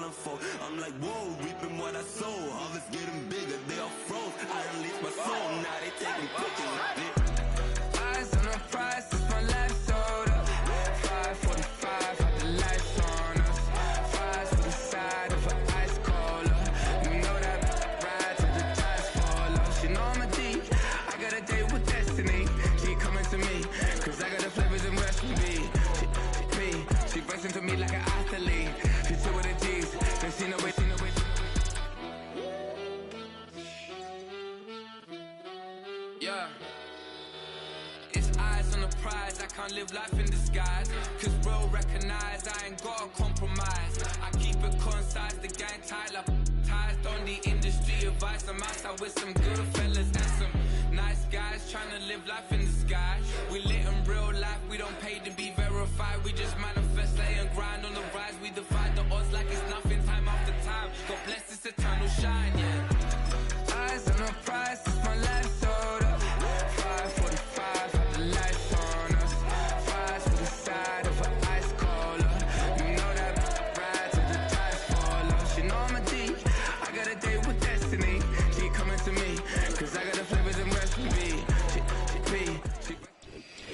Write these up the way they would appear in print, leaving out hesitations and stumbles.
unfold. I'm like, whoa, reaping what I sow. Harvest getting bigger, they all froze. I unleashed my soul, now they taking pictures of it. Eyes on the prize, it's my life soda. 5:45, had the lights on us. Fries to the side of an ice cola. You know that ride till the tires fall off. She know I'm a D, I got a date with destiny. She coming to me, cause I got the flavors and recipe. She racing to me like an athlete. She two with the G's, then she know it. Yeah. It's eyes on the prize, I can't live life in disguise. Cause bro recognize I ain't gotta compromise. I keep it concise, the gang tight like ties. On the industry advice, I'm outside with some good fellas and some nice guys trying to live life in the sky. We lit in real life, we don't pay to be verified. We just manifest, lay and grind on the rise. We defy the odds like it's nothing, time after time. God bless this eternal shine, yeah. Eyes on the prize, it's my life soda. 5:45, had the lights on us. Fries to the side of an ice cola. You know that ride till the tires fall off. She know I'm a D, I got a date with destiny. She coming to me, cause I got the flavors and recipe.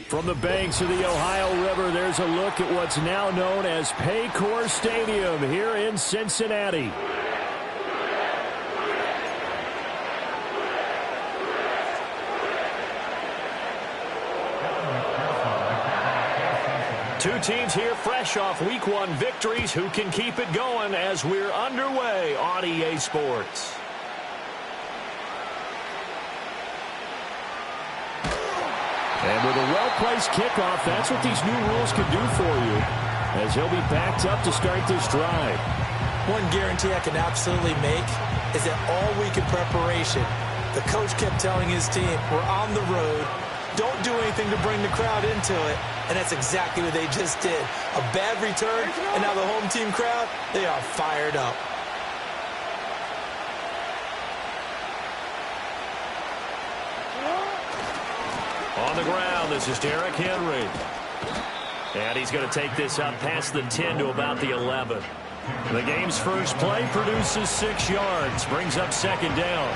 From the banks of the Ohio River, there's a look at what's now known as Paycor Stadium here in Cincinnati. Two teams here fresh off Week 1 victories. Who can keep it going as we're underway on EA Sports? And with a well-placed kickoff, that's what these new rules can do for you, as he'll be backed up to start this drive. One guarantee I can absolutely make is that all week in preparation, the coach kept telling his team, we're on the road, don't do anything to bring the crowd into it, and that's exactly what they just did. A bad return, and now the home team crowd, they are fired up. On the ground, this is Derrick Henry. And he's going to take this up past the 10 to about the 11. The game's first play produces 6 yards, brings up second down.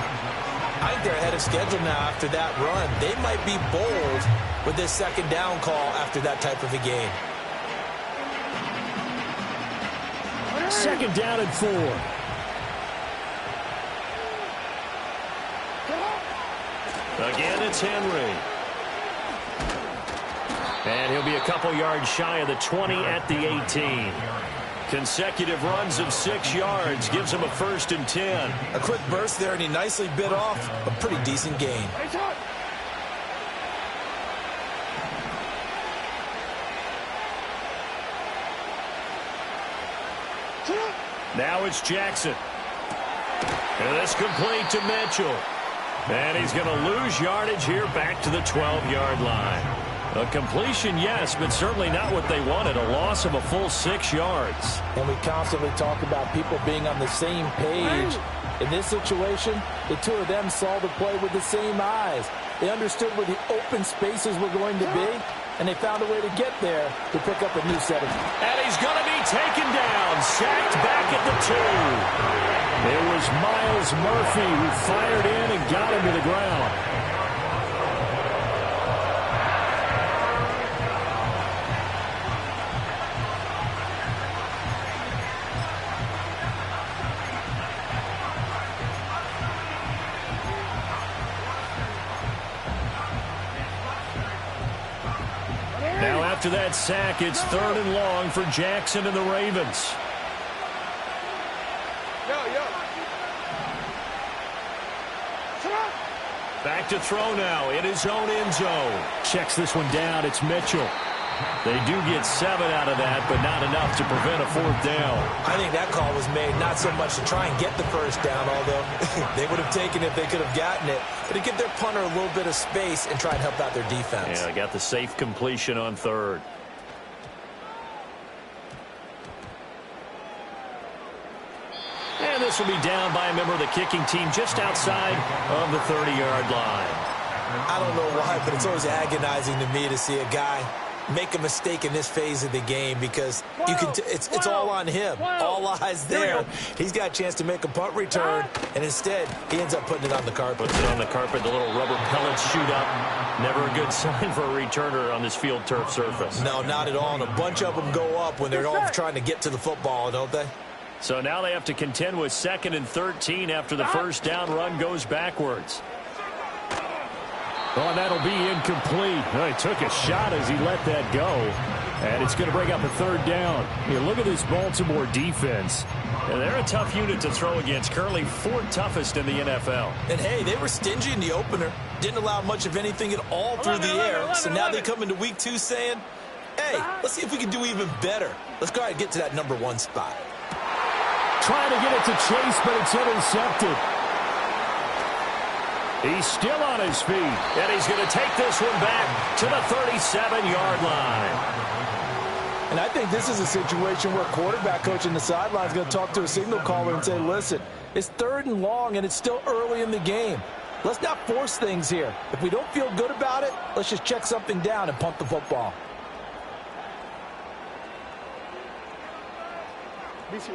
I think they're ahead of schedule now after that run. They might be bold with this second down call after that type of a game. Second down and 4. Again, it's Henry. And he'll be a couple yards shy of the 20 at the 18. Consecutive runs of 6 yards gives him a 1st and 10. A quick burst there, and he nicely bit off a pretty decent gain. Now it's Jackson. And this complete to Mitchell. And he's going to lose yardage here back to the 12-yard line. A completion, yes, but certainly not what they wanted. A loss of a full 6 yards. And we constantly talk about people being on the same page. In this situation, the two of them saw the play with the same eyes. They understood where the open spaces were going to be, and they found a way to get there to pick up a new set of. And he's going to be taken down, sacked back at the 2. It was Miles Murphy who fired in and got him to the ground. Now after that sack, it's 3rd and long for Jackson and the Ravens. Back to throw now in his own end zone. Checks this one down. It's Mitchell. They do get 7 out of that, but not enough to prevent a 4th down. I think that call was made not so much to try and get the first down, although they would have taken it if they could have gotten it, but to give their punter a little bit of space and try and help out their defense. Yeah, got the safe completion on 3rd. And this will be down by a member of the kicking team just outside of the 30-yard line. I don't know why, but it's always agonizing to me to see a guy make a mistake in this phase of the game because it's all on him. All eyes there. He's got a chance to make a punt return, and instead he ends up putting it on the carpet. Puts it on the carpet. The little rubber pellets shoot up. Never a good sign for a returner on this field turf surface. No, not at all. And a bunch of them go up when they're all trying to get to the football, don't they? So now they have to contend with 2nd and 13 after the first down run goes backwards. Oh, and that'll be incomplete. Well, he took a shot as he let that go. And it's going to bring up a 3rd down. Look at this Baltimore defense. And they're a tough unit to throw against. Currently 4th toughest in the NFL. And, hey, they were stingy in the opener. Didn't allow much of anything at all through the air. So now they come into week 2 saying, hey, let's see if we can do even better. Let's go ahead and get to that number 1 spot. Trying to get it to Chase, but it's intercepted. He's still on his feet, and he's going to take this one back to the 37-yard line. And I think this is a situation where quarterback coach in the sideline is going to talk to a signal caller and say, listen, it's 3rd and long, and it's still early in the game. Let's not force things here. If we don't feel good about it, let's just check something down and punt the football.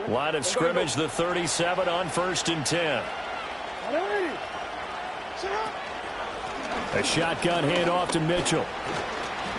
Line of scrimmage, the 37 on 1st and 10. A shotgun handoff to Mitchell.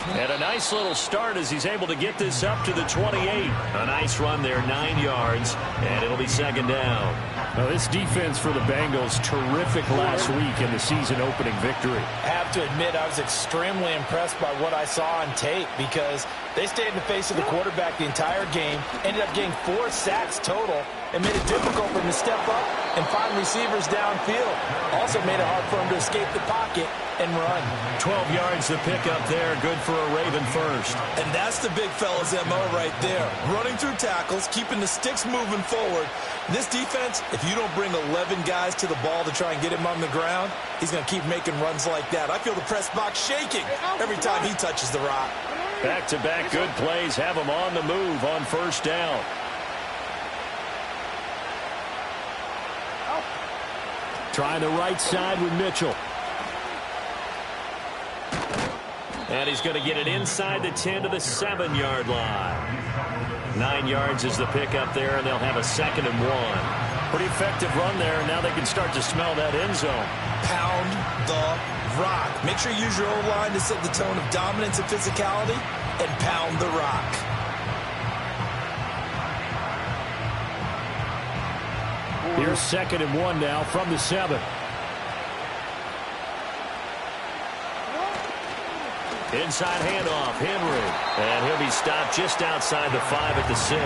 And a nice little start as he's able to get this up to the 28. A nice run there, 9 yards, and it'll be 2nd down. Now, this defense for the Bengals, terrific last week in the season-opening victory. I have to admit, I was extremely impressed by what I saw on tape because they stayed in the face of the quarterback the entire game, ended up getting 4 sacks total, and made it difficult for him to step up and find receivers downfield. Also made it hard for him to escape the pocket and run. 12 yards to pick up there. Good for a Raven first. And that's the big fella's MO right there. Running through tackles, keeping the sticks moving forward. This defense, if you don't bring 11 guys to the ball to try and get him on the ground, he's going to keep making runs like that. I feel the press box shaking every time he touches the rock. Back-to-back good plays have him on the move on 1st down. Trying the right side with Mitchell. And he's going to get it inside the 10 to the 7-yard line. 9 yards is the pickup there, and they'll have a 2nd and 1. Pretty effective run there, and now they can start to smell that end zone. Pound the rock. Make sure you use your O-line to set the tone of dominance and physicality, and pound the rock. Here's 2nd and 1 now from the 7. Inside handoff, Henry. And he'll be stopped just outside the 5 at the 6.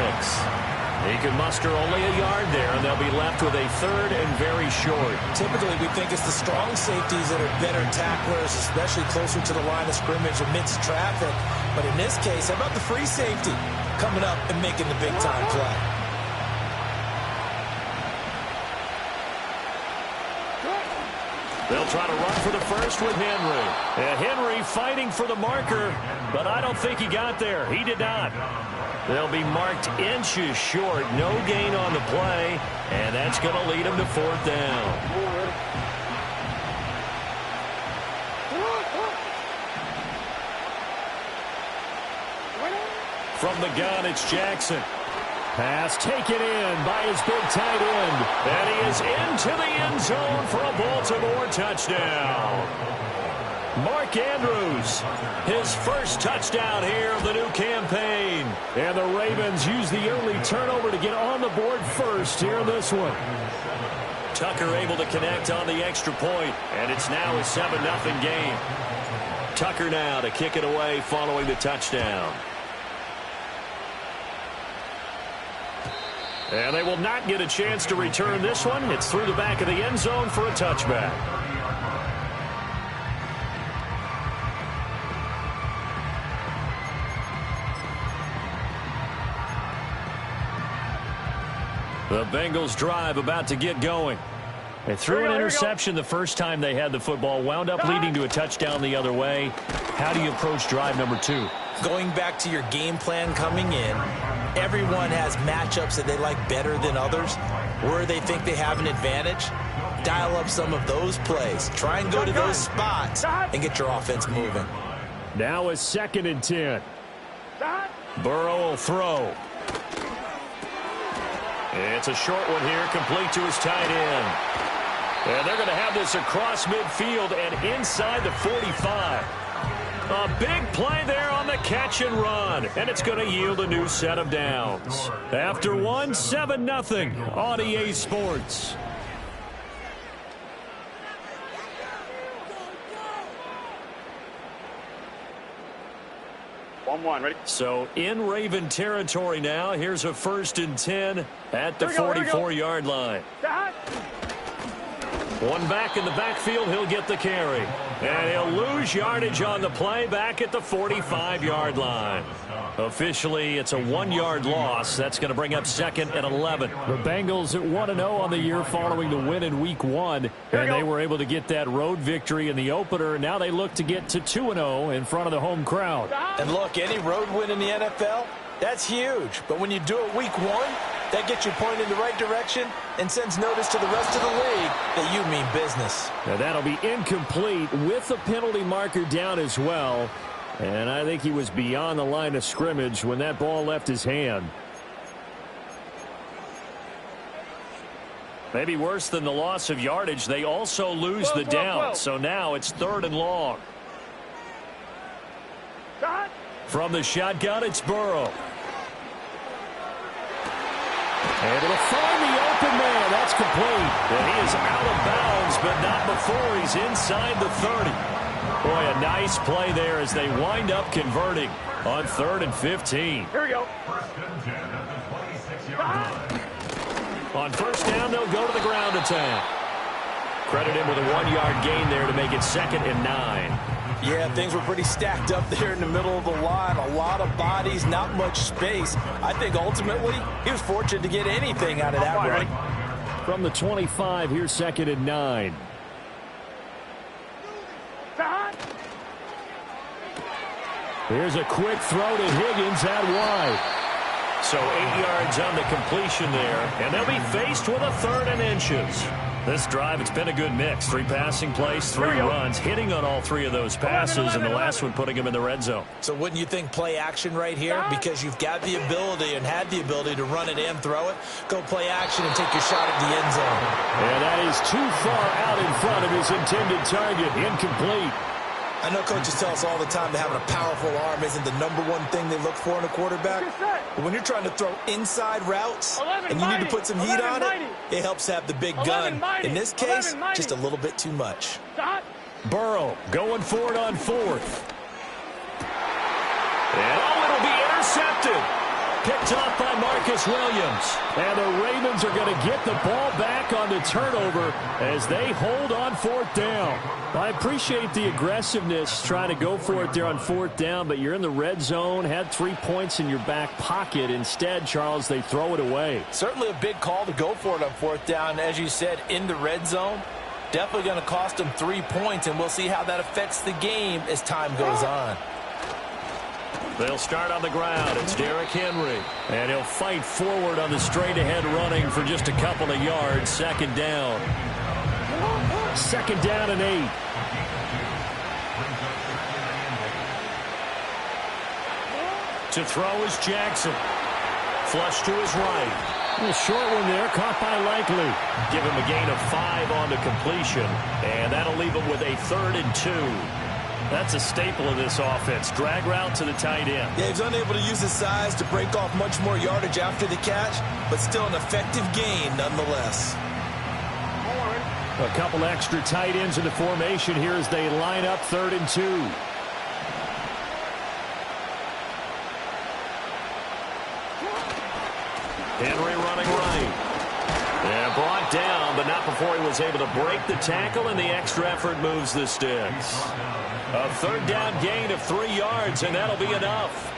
He can muster only a yard there, and they'll be left with a 3rd and very short. Typically, we think it's the strong safeties that are better tacklers, especially closer to the line of scrimmage amidst traffic. But in this case, how about the free safety coming up and making the big-time play? They'll try to run for the first with Henry. And Henry fighting for the marker, but I don't think he got there. He did not. They'll be marked inches short. No gain on the play, and that's going to lead him to 4th down. From the gun, it's Jackson. Pass taken in by his big tight end. And he is into the end zone for a Baltimore touchdown. Mark Andrews, his first touchdown here of the new campaign. And the Ravens use the early turnover to get on the board first here in this one. Tucker able to connect on the extra point, and it's now a 7-0 game. Tucker now to kick it away following the touchdown. And they will not get a chance to return this one. It's through the back of the end zone for a touchback. The Bengals drive about to get going. They threw an interception the first time they had the football, wound up leading to a touchdown the other way. How do you approach drive number 2? Going back to your game plan coming in, everyone has matchups that they like better than others, where they think they have an advantage. Dial up some of those plays. Try and go to those spots and get your offense moving. Now a 2nd and 10. Burrow will throw. It's a short one here, complete to his tight end. And they're going to have this across midfield and inside the 45. A big play there on the catch and run, and it's going to yield a new set of downs. After one, 7-0 on EA Sports. Ready? So in Raven territory now. Here's a 1st and 10 at the 44-yard line. One back in the backfield. He'll get the carry. And he'll lose yardage on the play back at the 45-yard line. Officially, it's a 1-yard loss. That's going to bring up 2nd and 11. The Bengals at 1-0 on the year following the win in Week 1. And they were able to get that road victory in the opener. Now they look to get to 2-0 in front of the home crowd. And look, any road win in the NFL, that's huge. But when you do it Week 1, that gets you pointed in the right direction and sends notice to the rest of the league that you mean business. Now that'll be incomplete with the penalty marker down as well. And I think he was beyond the line of scrimmage when that ball left his hand. Maybe worse than the loss of yardage, they also lose the down. So now it's 3rd and long. From the shotgun, it's Burrow. Able to find the open man. That's complete. And he is out of bounds, but not before he's inside the 30. Boy, a nice play there as they wind up converting on 3rd and 15. Here we go. On 1st down, they'll go to the ground attack. Credit him with a 1-yard gain there to make it 2nd and 9. Yeah, things were pretty stacked up there in the middle of the line. A lot of bodies, not much space. I think ultimately he was fortunate to get anything out of that run. From the 25, here's 2nd and 9. Here's a quick throw to Higgins out wide. So 8 yards on the completion there, and they'll be faced with a 3rd and inches. This drive, it's been a good mix. 3 passing plays, 3 runs, hitting on all 3 of those passes, and the last one putting him in the red zone. So wouldn't you think play action right here? Because you've got the ability and had the ability to run it and throw it. Go play action and take your shot at the end zone. And that is too far out in front of his intended target. Incomplete. I know coaches tell us all the time that having a powerful arm isn't the #1 thing they look for in a quarterback. But when you're trying to throw inside routes and you need to put some heat on it, it helps to have the big gun. In this case, just a little bit too much. Burrow going for it on 4th. And it'll be intercepted. Picked off by Marcus Williams. And the Ravens are going to get the ball back on the turnover as they hold on 4th down. I appreciate the aggressiveness trying to go for it there on 4th down, but you're in the red zone, had 3 points in your back pocket. Instead, Charles, they throw it away. Certainly a big call to go for it on 4th down. As you said, in the red zone, definitely going to cost them 3 points, and we'll see how that affects the game as time goes on. They'll start on the ground. It's Derrick Henry. And he'll fight forward on the straight-ahead running for just a couple of yards. 2nd down. 2nd down and 8. To throw is Jackson. Flush to his right. A short one there, caught by Likely. Give him a gain of 5 on the completion. And that'll leave him with a 3rd and 2. That's a staple of this offense. Drag route to the tight end. Yeah, he's unable to use his size to break off much more yardage after the catch, but still an effective gain nonetheless. A couple extra tight ends in the formation here as they line up 3rd and 2. Henry running right. And brought down, but not before he was able to break the tackle, and the extra effort moves the sticks. A 3rd down gain of 3 yards, and that'll be enough.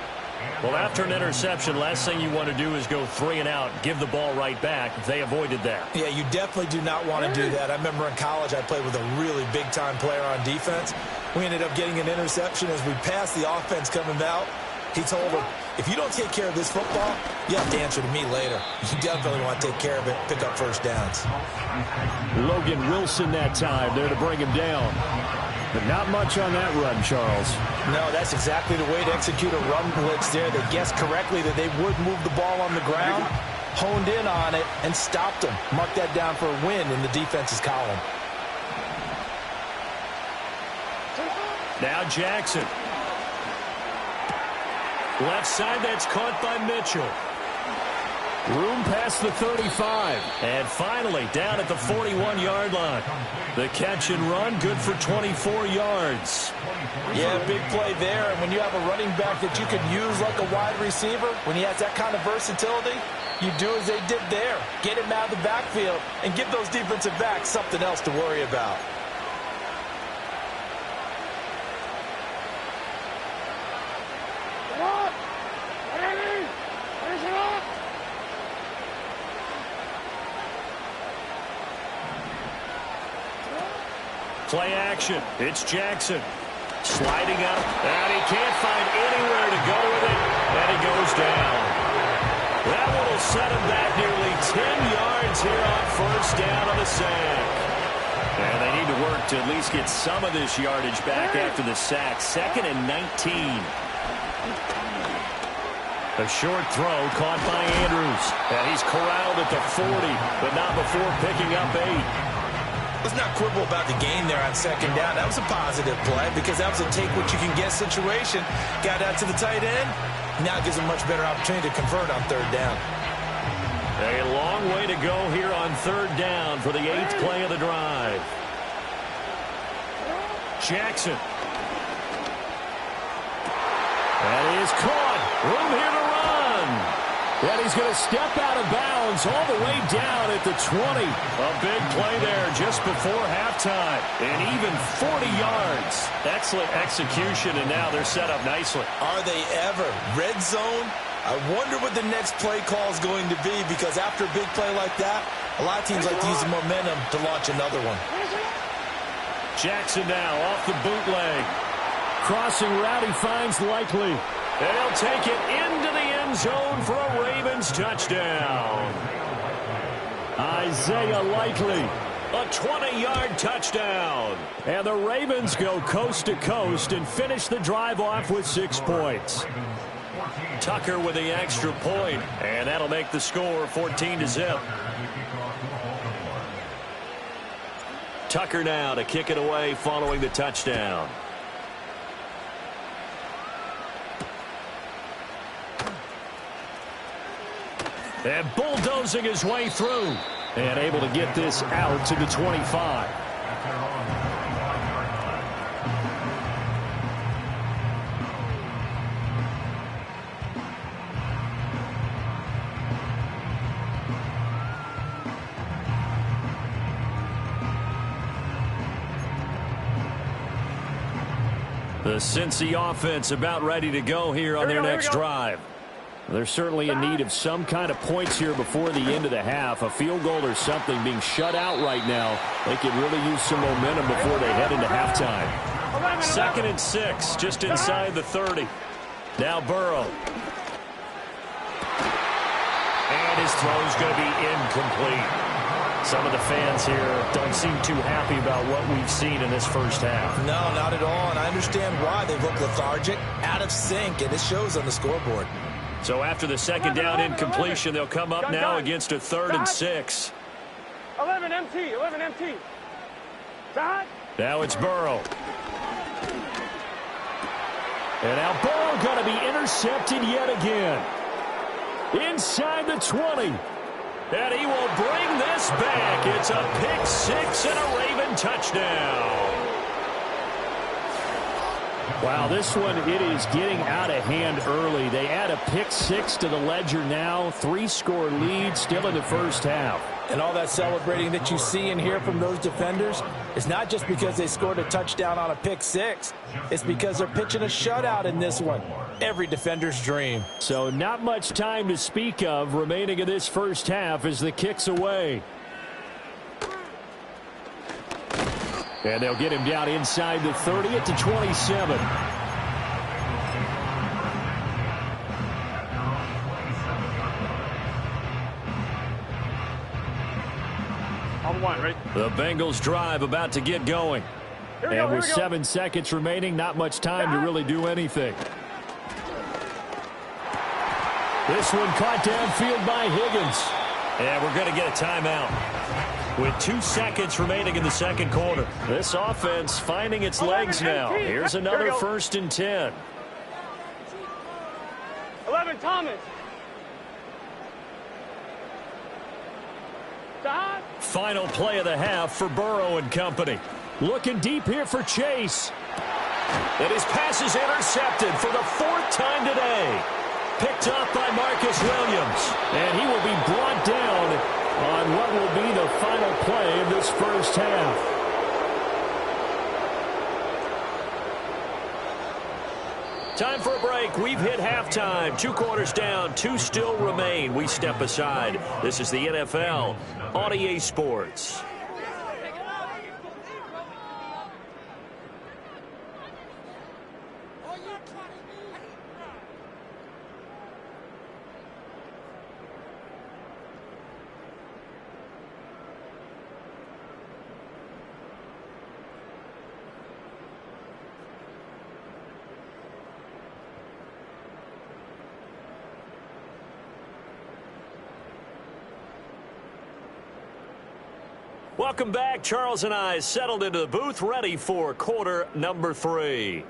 Well, after an interception, last thing you want to do is go 3 and out, give the ball right back. They avoided that. Yeah, you definitely do not want to do that. I remember in college I played with a really big-time player on defense. We ended up getting an interception as we passed the offense coming out. He told him, if you don't take care of this football, you have to answer to me later. You definitely want to take care of it, pick up 1st downs. Logan Wilson that time there to bring him down. But not much on that run, Charles. No, that's exactly the way to execute a run blitz there. They guessed correctly that they would move the ball on the ground, honed in on it, and stopped them. Mark that down for a win in the defense's column. Now Jackson. Left side, that's caught by Mitchell. Room past the 35. And finally, down at the 41-yard line. The catch and run, good for 24 yards. Yeah, big play there. And when you have a running back that you can use like a wide receiver, when he has that kind of versatility, you do as they did there. Get him out of the backfield and give those defensive backs something else to worry about. Play action. It's Jackson. Sliding up, and he can't find anywhere to go with it, and he goes down. That one will set him back nearly 10 yards here on first down on the sack. And they need to work to at least get some of this yardage back after the sack. 2nd and 19. A short throw caught by Andrews. And he's corralled at the 40, but not before picking up 8. Let's not quibble about the gain there on 2nd down. That was a positive play because that was a take-what-you-can-get situation. Got out to the tight end. Now gives him a much better opportunity to convert on 3rd down. A long way to go here on 3rd down for the 8th play of the drive. Jackson. That is caught. Room here to run. And he's going to step out of bounds all the way down at the 20. A big play there just before halftime. And even 40 yards. Excellent execution, and now they're set up nicely. Are they ever? Red zone? I wonder what the next play call is going to be, because after a big play like that, a lot of teams like to use the momentum to launch another one. Jackson now off the bootleg. Crossing route, he finds Likely. And he'll take it into the end zone for a Ravens touchdown. Isaiah Likely. A 20-yard touchdown. And the Ravens go coast to coast and finish the drive off with 6 points. Tucker with the extra point, and that'll make the score 14-0. Tucker now to kick it away following the touchdown. And bulldozing his way through. And able to get this out to the 25. The Cincy offense about ready to go here on their next drive. They're certainly in need of some kind of points here before the end of the half. A field goal or something. Being shut out right now. They could really use some momentum before they head into halftime. 2nd and 6, just inside the 30. Now Burrow. And his throw's going to be incomplete. Some of the fans here don't seem too happy about what we've seen in this first half. No, not at all, and I understand why. They look lethargic, out of sync, and it shows on the scoreboard. So after the 2nd down incompletion, they'll come up now against a 3rd and 6. 11 MT. Now it's Burrow. And now Burrow going to be intercepted yet again. Inside the 20. And he will bring this back. It's a pick 6 and a Raven touchdown. Wow, this one, it is getting out of hand early. They add a pick 6 to the ledger now. 3-score lead still in the first half. And all that celebrating that you see and hear from those defenders is not just because they scored a touchdown on a pick 6. It's because they're pitching a shutout in this one. Every defender's dream. So not much time to speak of remaining in this first half as the kick's away. And they'll get him down inside the 30 at the 27. On 1, right? The Bengals drive about to get going. And with 7 seconds remaining, not much time to really do anything. This one caught downfield by Higgins. And we're going to get a timeout with 2 seconds remaining in the second quarter. This offense finding its legs now. Here's another 1st and 10. 11, Thomas. Final play of the half for Burrow and company. Looking deep here for Chase. And his pass is intercepted for the 4th time today. Picked up by Marcus Williams. And he will be brought down on what will be the final play of this first half. Time for a break. We've hit halftime. 2 quarters down. 2 still remain. We step aside. This is the NFL on EA Sports. Welcome back. Charles and I settled into the booth, ready for quarter number 3.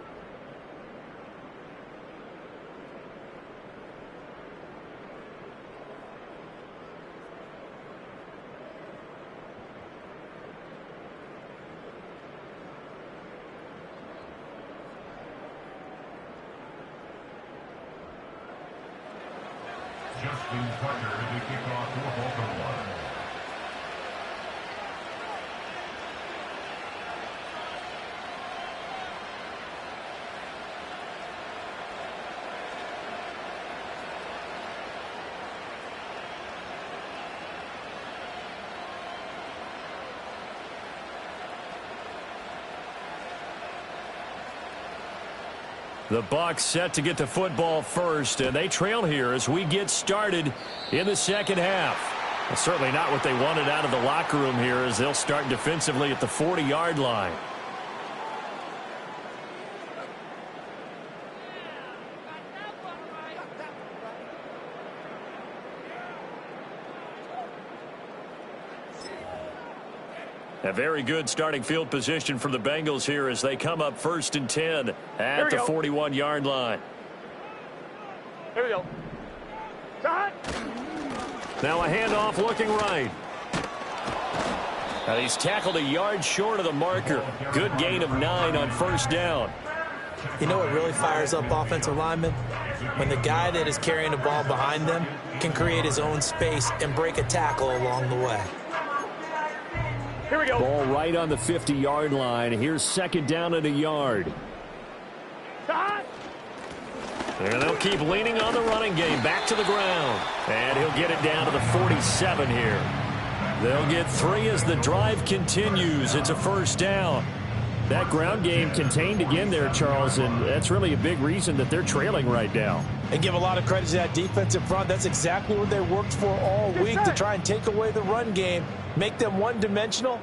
Justin Tucker to kick off for Baltimore. The Bucs set to get the football first, and they trail here as we get started in the second half. Well, certainly not what they wanted out of the locker room here, as they'll start defensively at the 40-yard line. A very good starting field position for the Bengals here as they come up 1st and 10 at the 41-yard line. Here we go. Shot. Now a handoff looking right. And he's tackled a yard short of the marker. Good gain of 9 on 1st down. You know what really fires up offensive linemen? When the guy that is carrying the ball behind them can create his own space and break a tackle along the way. Here we go. Ball right on the 50-yard line. Here's 2nd down and a yard. And they'll keep leaning on the running game. Back to the ground. And he'll get it down to the 47 here. They'll get 3 as the drive continues. It's a 1st down. That ground game contained again there, Charles, and that's really a big reason that they're trailing right now. And give a lot of credit to that defensive front. That's exactly what they worked for all week, to try and take away the run game, make them one-dimensional.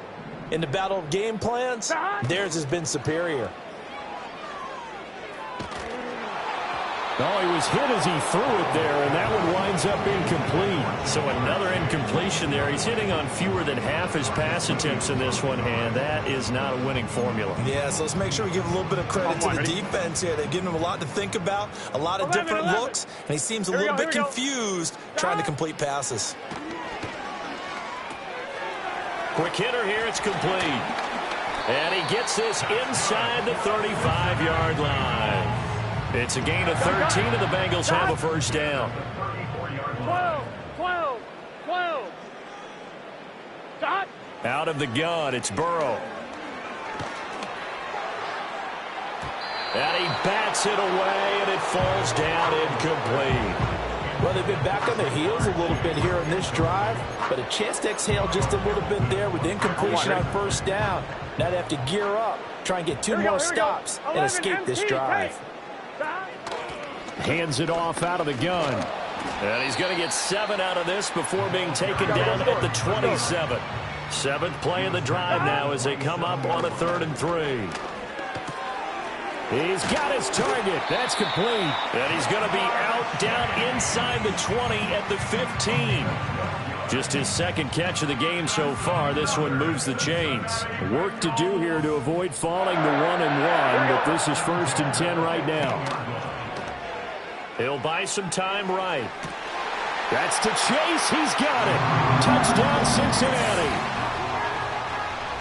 In the battle of game plans, theirs has been superior. Oh, he was hit as he threw it there, and that one winds up incomplete. So another incompletion there. He's hitting on fewer than half his pass attempts in this one, and that is not a winning formula. Yeah, so let's make sure we give a little bit of credit to the defense here. They've given him a lot to think about, a lot of different looks, and he seems a little bit confused trying to complete passes. Quick hitter here, it's complete. And he gets this inside the 35-yard line. It's a gain of 13, and the Bengals have a 1st down. 12. Shot. Out of the gun, it's Burrow. And he bats it away, and it falls down incomplete. Well, they've been back on their heels a little bit here in this drive, but a chance to exhale just a little bit there with incompletion on 1st down. Now they have to gear up, try and get 2 more stops and escape this drive. Hands it off out of the gun. And he's going to get 7 out of this before being taken down at the 27. Seventh play of the drive now as they come up on a 3rd and 3. He's got his target. That's complete. And he's going to be out down inside the 20 at the 15. Just his second catch of the game so far. This one moves the chains. Work to do here to avoid falling to 1-1, but this is 1st and 10 right now. He'll buy some time right. That's to Chase. He's got it. Touchdown, Cincinnati.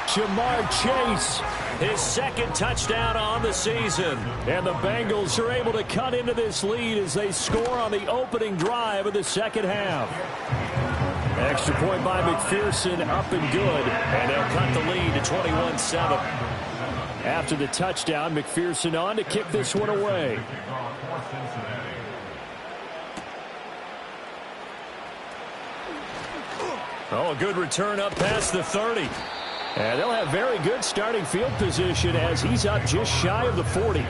Jamar Chase, his second touchdown on the season. And the Bengals are able to cut into this lead as they score on the opening drive of the second half. Extra point by McPherson, up and good. And they'll cut the lead to 21-7. After the touchdown, McPherson on to kick this one away. Oh, a good return up past the 30. And they'll have very good starting field position as he's up just shy of the 40.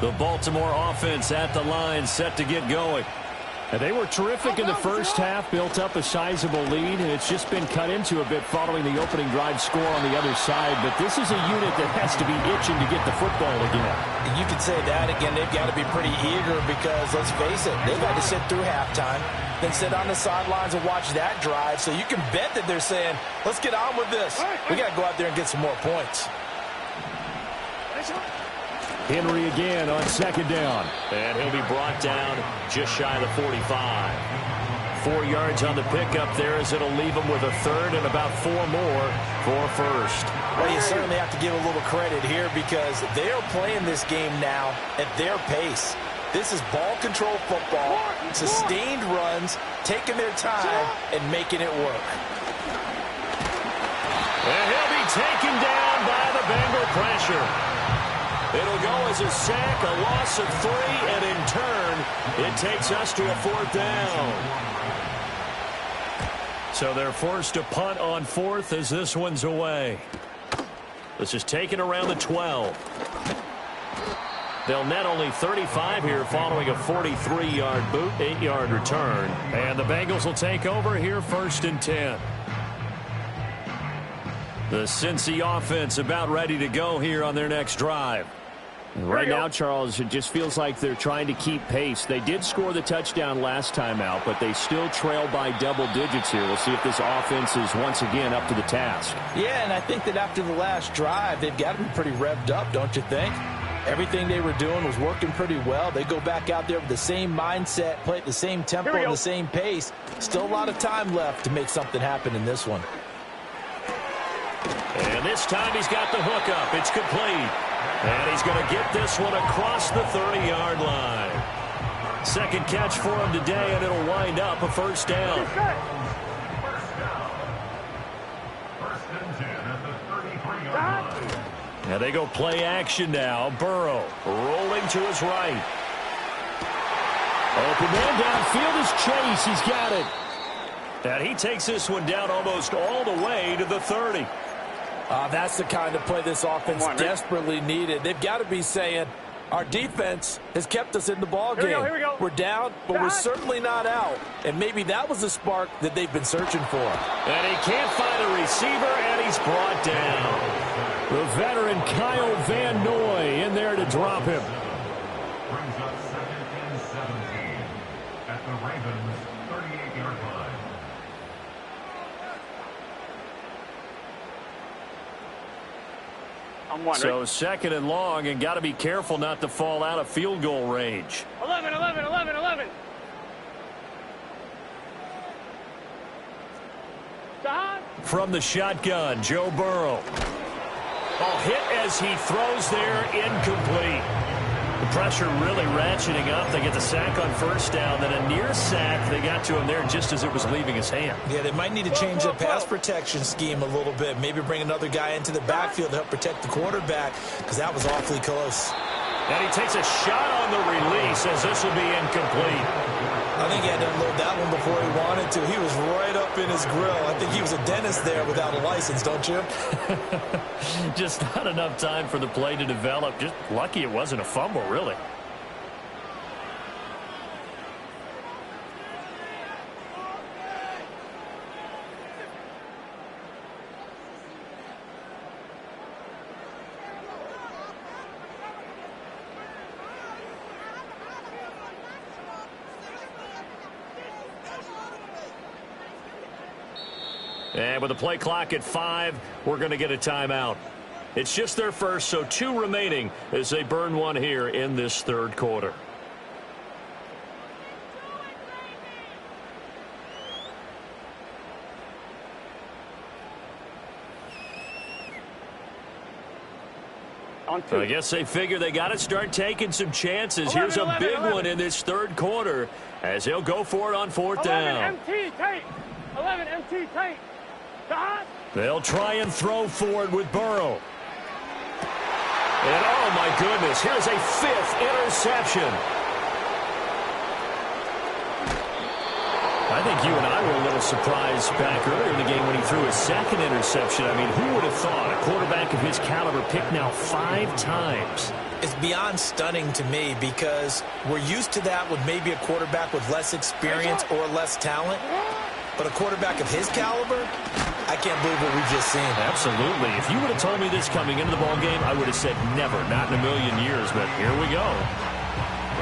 The Baltimore offense at the line, set to get going. And they were terrific in the first half, built up a sizable lead, and it's just been cut into a bit following the opening drive score on the other side. But this is a unit that has to be itching to get the football again. You could say that again. They've got to be pretty eager because, let's face it, they've had to sit through halftime, then sit on the sidelines and watch that drive. So you can bet that they're saying, let's get on with this. We got to go out there and get some more points. Henry again on 2nd down. And he'll be brought down just shy of the 45. 4 yards on the pickup there as it'll leave him with a 3rd and about 4 more for 1st. Well, you certainly have to give a little credit here because they are playing this game now at their pace. This is ball control football, sustained runs, taking their time and making it work. And he'll be taken down by the Bengal pressure. It'll go as a sack, a loss of 3, and in turn, it takes us to a 4th down. So they're forced to punt on 4th as this one's away. This is taken around the 12. They'll net only 35 here following a 43-yard boot, 8-yard return. And the Bengals will take over here 1st and 10. The Cincy offense about ready to go here on their next drive. Right now, Charles, it just feels like they're trying to keep pace. They did score the touchdown last time out, but they still trail by double digits here. We'll see if this offense is once again up to the task. Yeah, and I think that after the last drive, they've got to be pretty revved up, don't you think? Everything they were doing was working pretty well. They go back out there with the same mindset, play at the same tempo and the same pace. Still a lot of time left to make something happen in this one. And this time he's got the hook up. It's complete. And he's going to get this one across the 30-yard line. Second catch for him today, and it'll wind up a 1st down. And they go play action now. Burrow rolling to his right. Open man downfield is Chase. He's got it. And he takes this one down almost all the way to the 30. That's the kind of play this offense desperately needed. They've got to be saying, our defense has kept us in the ball game. Here we go. We're down, but we're certainly not out. And maybe that was the spark that they've been searching for. And he can't find a receiver, and he's brought down. The veteran Kyle Van Noy in there to drop him. Brings up 2nd and 17 at the Ravens' 38-yard line. So 2nd and long, and got to be careful not to fall out of field goal range. 11. From the shotgun, Joe Burrow. Oh, hit as he throws there, incomplete. The pressure really ratcheting up. They get the sack on 1st down, then a near sack. They got to him there just as it was leaving his hand. Yeah, they might need to change the pass protection scheme a little bit. Maybe bring another guy into the backfield to help protect the quarterback because that was awfully close. And he takes a shot on the release as this will be incomplete. I think he had to unload that one before he wanted to. He was right up in his grill. I think he was a dentist there without a license, don't you? Just not enough time for the play to develop. Just lucky it wasn't a fumble, really. And with the play clock at 5, we're going to get a timeout. It's just their first, so 2 remaining as they burn one here in this third quarter. I guess they figure they got to start taking some chances. Here's a big one in this third quarter as they'll go for it on 4th down. 11 MT tight. 11 MT tight. They'll try and throw for it with Burrow. And oh my goodness, here's a 5th interception. I think you and I were a little surprised back earlier in the game when he threw his 2nd interception. I mean, who would have thought a quarterback of his caliber picked now 5 times? It's beyond stunning to me because we're used to that with maybe a quarterback with less experience or less talent. But a quarterback of his caliber, I can't believe what we've just seen. Absolutely. If you would have told me this coming into the ballgame, I would have said never, not in a million years. But here we go.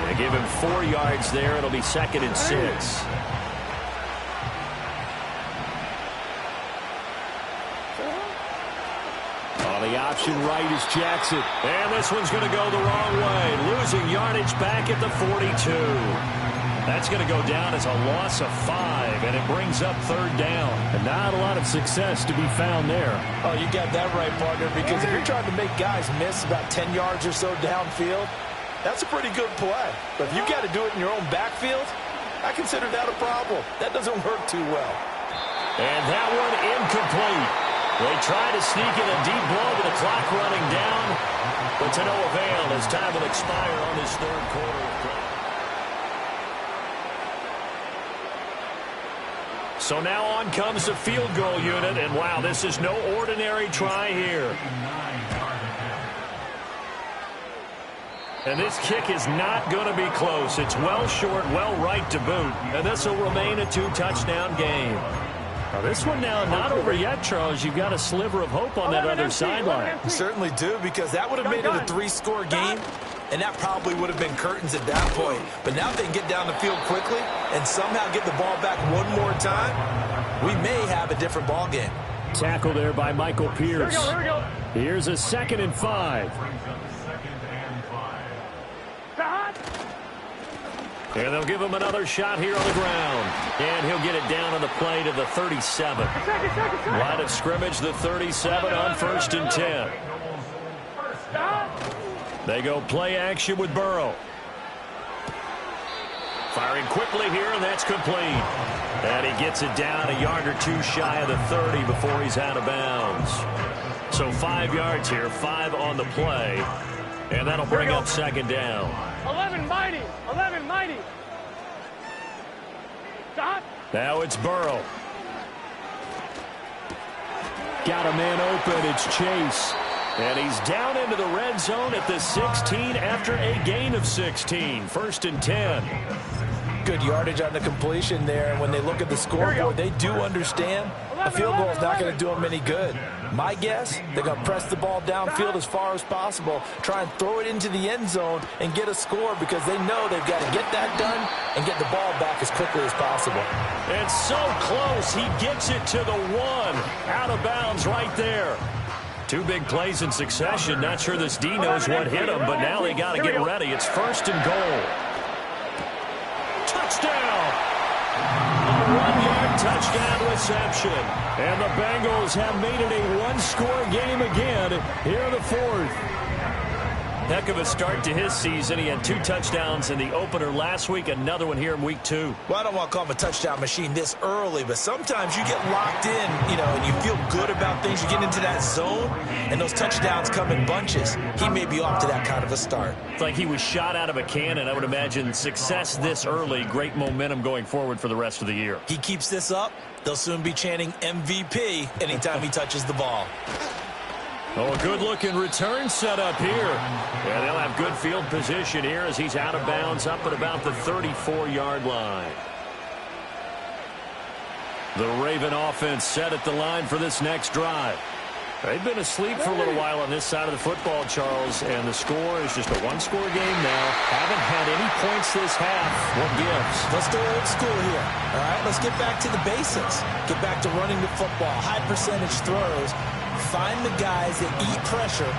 They give him 4 yards there. It'll be 2nd and 6. The option right is Jackson. And this one's going to go the wrong way. Losing yardage back at the 42. That's going to go down as a loss of 5, and it brings up 3rd down. And not a lot of success to be found there. Oh, you got that right, partner, because if you're trying to make guys miss about 10 yards or so downfield, that's a pretty good play. But if you got to do it in your own backfield, I consider that a problem. That doesn't work too well. And that one incomplete. They try to sneak in a deep blow with the clock running down, but to no avail as time will expire on this third quarter of play. So now on comes the field goal unit, and wow, this is no ordinary try here. And this kick is not going to be close. It's well short, well right to boot, and this will remain a 2-touchdown game. Now this one now not over yet, Charles. You've got a sliver of hope on that other sideline. You certainly do, because that would have made it a 3-score game, and that probably would have been curtains at that point. But now if they can get down the field quickly and somehow get the ball back one more time, we may have a different ball game. Tackle there by Michael Pierce. Here we go. Here's a 2nd and 5. And they'll give him another shot here on the ground. And he'll get it down on the play to the 37. Line of scrimmage, the 37 on 1st and 10. They go play action with Burrow. Firing quickly here, and that's complete. And he gets it down a yard or 2 shy of the 30 before he's out of bounds. So 5 yards here, 5 on the play. And that'll bring up 2nd down. 11 mighty. 11 mighty. Stop. Now it's Burrow. Got a man open. It's Chase. And he's down into the red zone at the 16 after a gain of 16. 1st and 10. Good yardage on the completion there, and when they look at the scoreboard, they do understand a field goal is not going to do them any good. My guess, they're going to press the ball downfield as far as possible, try and throw it into the end zone and get a score, because they know they've got to get that done and get the ball back as quickly as possible. And so close, he gets it to the 1. Out of bounds right there. 2 big plays in succession. Not sure this D knows what hit him, but now they got to get ready. It's 1st and goal. Touchdown! A 1-yard touchdown reception. And the Bengals have made it a 1-score game again here in the 4th. Heck of a start to his season. He had 2 touchdowns in the opener last week, another one here in week 2. Well, I don't want to call him a touchdown machine this early, but sometimes you get locked in, and you feel good about things. You get into that zone, and those touchdowns come in bunches. He may be off to that kind of a start. It's like he was shot out of a cannon. I would imagine success this early, great momentum going forward for the rest of the year. He keeps this up, they'll soon be chanting MVP anytime he touches the ball. Oh, a good-looking return set up here. Yeah, they'll have good field position here as he's out of bounds up at about the 34-yard line. The Raven offense set at the line for this next drive. They've been asleep for a little while on this side of the football, Charles, and the score is just a one-score game now. Haven't had any points this half. What gives? Let's go old school here. All right, let's get back to the basics. Get back to running the football, high percentage throws. Find the guys that eat pressure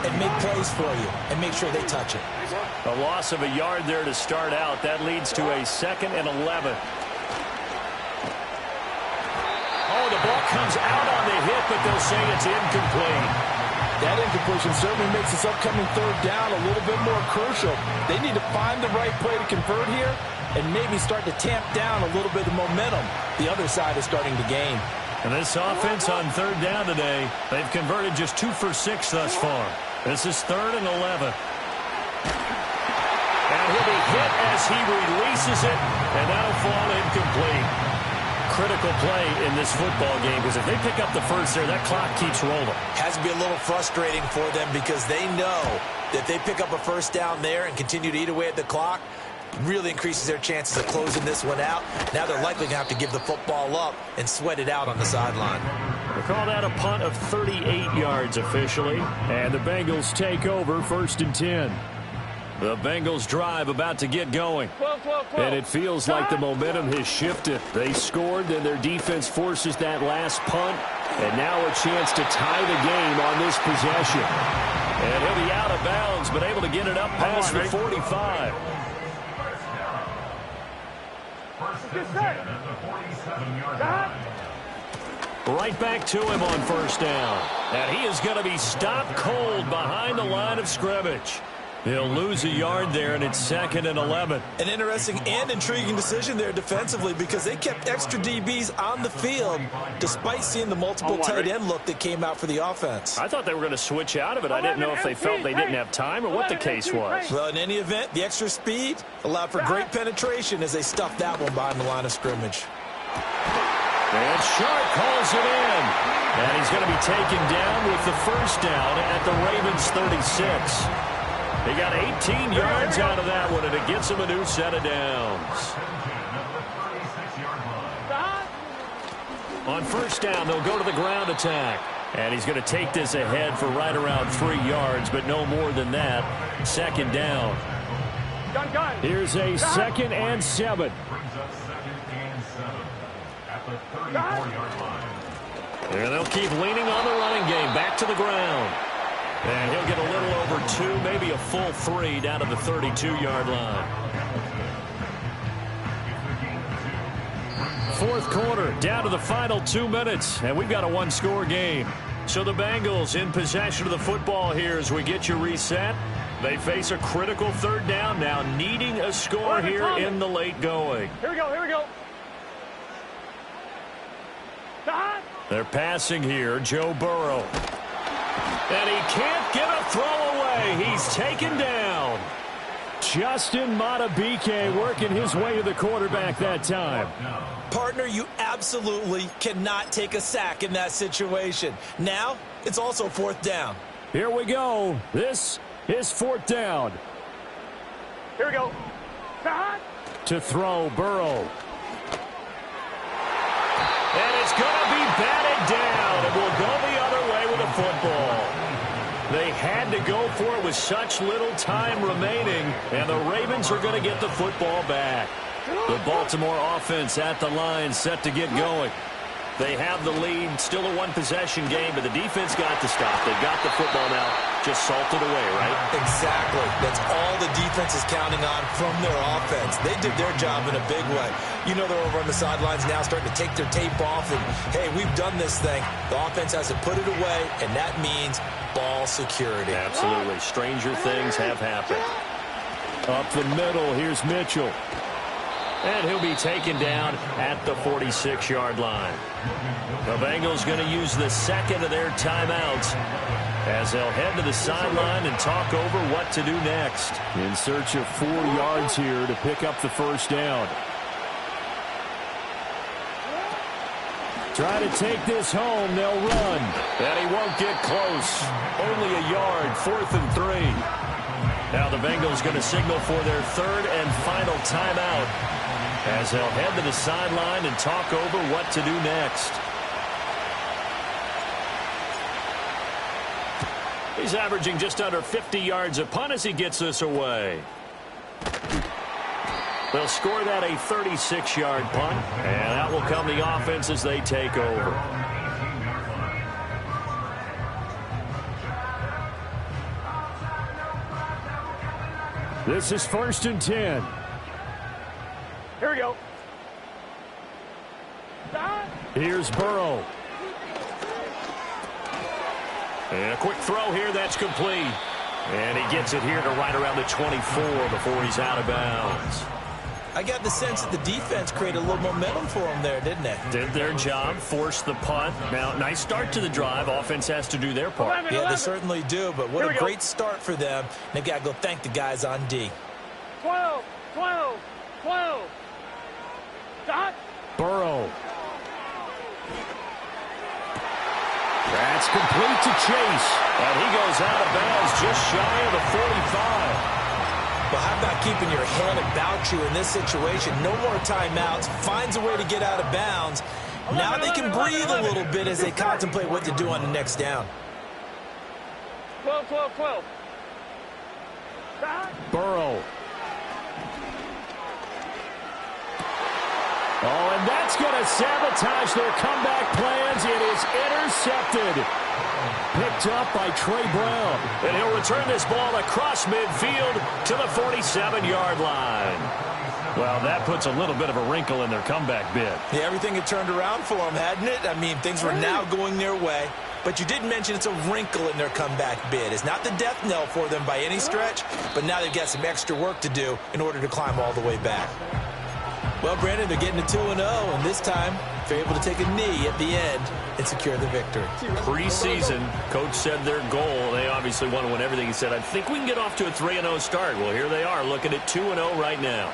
and make plays for you and make sure they touch it. A loss of a yard there to start out. That leads to a 2nd and 11. Oh, the ball comes out on the hit, but they'll say it's incomplete. That incompletion certainly makes this upcoming 3rd down a little bit more crucial. They need to find the right play to convert here and maybe start to tamp down a little bit of momentum. The other side is starting to gain. And this offense on 3rd down today, they've converted just 2 for 6 thus far. This is 3rd and 11. And he'll be hit as he releases it, and that'll fall incomplete. Critical play in this football game, because if they pick up the first there, that clock keeps rolling. Has to be a little frustrating for them because they know that they pick up a 1st down there and continue to eat away at the clock, really increases their chances of closing this one out. Now they're likely going to have to give the football up and sweat it out on the sideline. We'll call that a punt of 38 yards officially, and the Bengals take over 1st and 10. The Bengals drive about to get going. And it feels like the momentum has shifted. They scored, then their defense forces that last punt. And now a chance to tie the game on this possession. And he'll be out of bounds, but able to get it up past the 45. Right back to him on 1st down. And he is going to be stopped cold behind the line of scrimmage. He'll lose a yard there, and it's 2nd and 11. An interesting and intriguing decision there defensively because they kept extra DBs on the field despite seeing the multiple tight end look that came out for the offense. I thought they were going to switch out of it. I didn't know if they felt they didn't have time or what the case was. Well, in any event, the extra speed allowed for great penetration as they stuffed that one behind the line of scrimmage. And Sharp calls it in. And he's going to be taken down with the 1st down at the Ravens 36. He got 18 yards out of that one, and it gets him a new set of downs. On 1st down, they'll go to the ground attack. And he's going to take this ahead for right around 3 yards, but no more than that. 2nd down. Here's a 2nd and 7. And they'll keep leaning on the running game. Back to the ground. And he'll get a little over 2, maybe a full 3 down to the 32-yard line. 4th quarter, down to the final 2 minutes, and we've got a 1-score game. So the Bengals in possession of the football here as we get you reset. They face a critical 3rd down now, needing a score here in the late going. Here we go. They're passing here, Joe Burrow. And he can't get a throw away. He's taken down. Justin Madubuike working his way to the quarterback that time. Partner, you absolutely cannot take a sack in that situation. Now, it's also 4th down. Here we go. This is 4th down. Here we go. To throw, Burrow. And it's going to be batted down. And we'll go the other way with the football. They had to go for it with such little time remaining, and the Ravens are going to get the football back. The Baltimore offense at the line set to get going. They have the lead, still a 1-possession game, but the defense got to stop. They've got the football now, just salted away, right? Exactly. That's all the defense is counting on from their offense. They did their job in a big way. You know they're over on the sidelines now starting to take their tape off, and, hey, we've done this thing. The offense has to put it away, and that means ball security. Absolutely. Stranger things have happened. Up the middle, here's Mitchell. And he'll be taken down at the 46-yard line. The Bengals going to use the 2nd of their timeouts as they'll head to the sideline and talk over what to do next. In search of 4 yards here to pick up the 1st down. Try to take this home. They'll run. And he won't get close. Only a yard, 4th and 3. Now the Bengals going to signal for their 3rd and final timeout as they'll head to the sideline and talk over what to do next. He's averaging just under 50 yards a punt as he gets this away. They'll score that a 36-yard punt, and that will come the offense as they take over. This is 1st and 10. Here we go. Here's Burrow. And a quick throw here, that's complete. And he gets it here to right around the 24 before he's out of bounds. I got the sense that the defense created a little momentum for them there, didn't they? Did their job, forced the punt. Now, nice start to the drive. Offense has to do their part. Yeah, they certainly do, but what a great start for them. They got to go thank the guys on D. 12, 12, 12. Dot. Burrow. That's complete to Chase. And he goes out of bounds just shy of the 45. Well, how about keeping your head about you in this situation? No more timeouts. Finds a way to get out of bounds. Now they can breathe a little bit as they contemplate what to do on the next down. 12, 12, 12. Burrow. Oh, and that's going to sabotage their comeback plans. It is intercepted. Picked up by Trey Brown. And he'll return this ball across midfield to the 47-yard line. Well, that puts a little bit of a wrinkle in their comeback bid. Yeah, everything had turned around for them, hadn't it? I mean, things were now going their way. But you did mention it's a wrinkle in their comeback bid. It's not the death knell for them by any stretch, but now they've got some extra work to do in order to climb all the way back. Well, Brandon, they're getting to 2-0, and this time they're able to take a knee at the end and secure the victory. Preseason, coach said their goal, they obviously want to win everything. He said, I think we can get off to a 3-0 start. Well, here they are looking at 2-0 right now.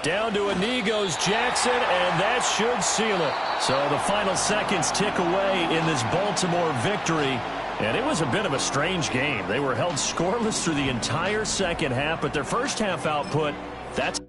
Down to a knee goes Jackson, and that should seal it. So the final seconds tick away in this Baltimore victory. And it was a bit of a strange game. They were held scoreless through the entire second half, but their first half output, that's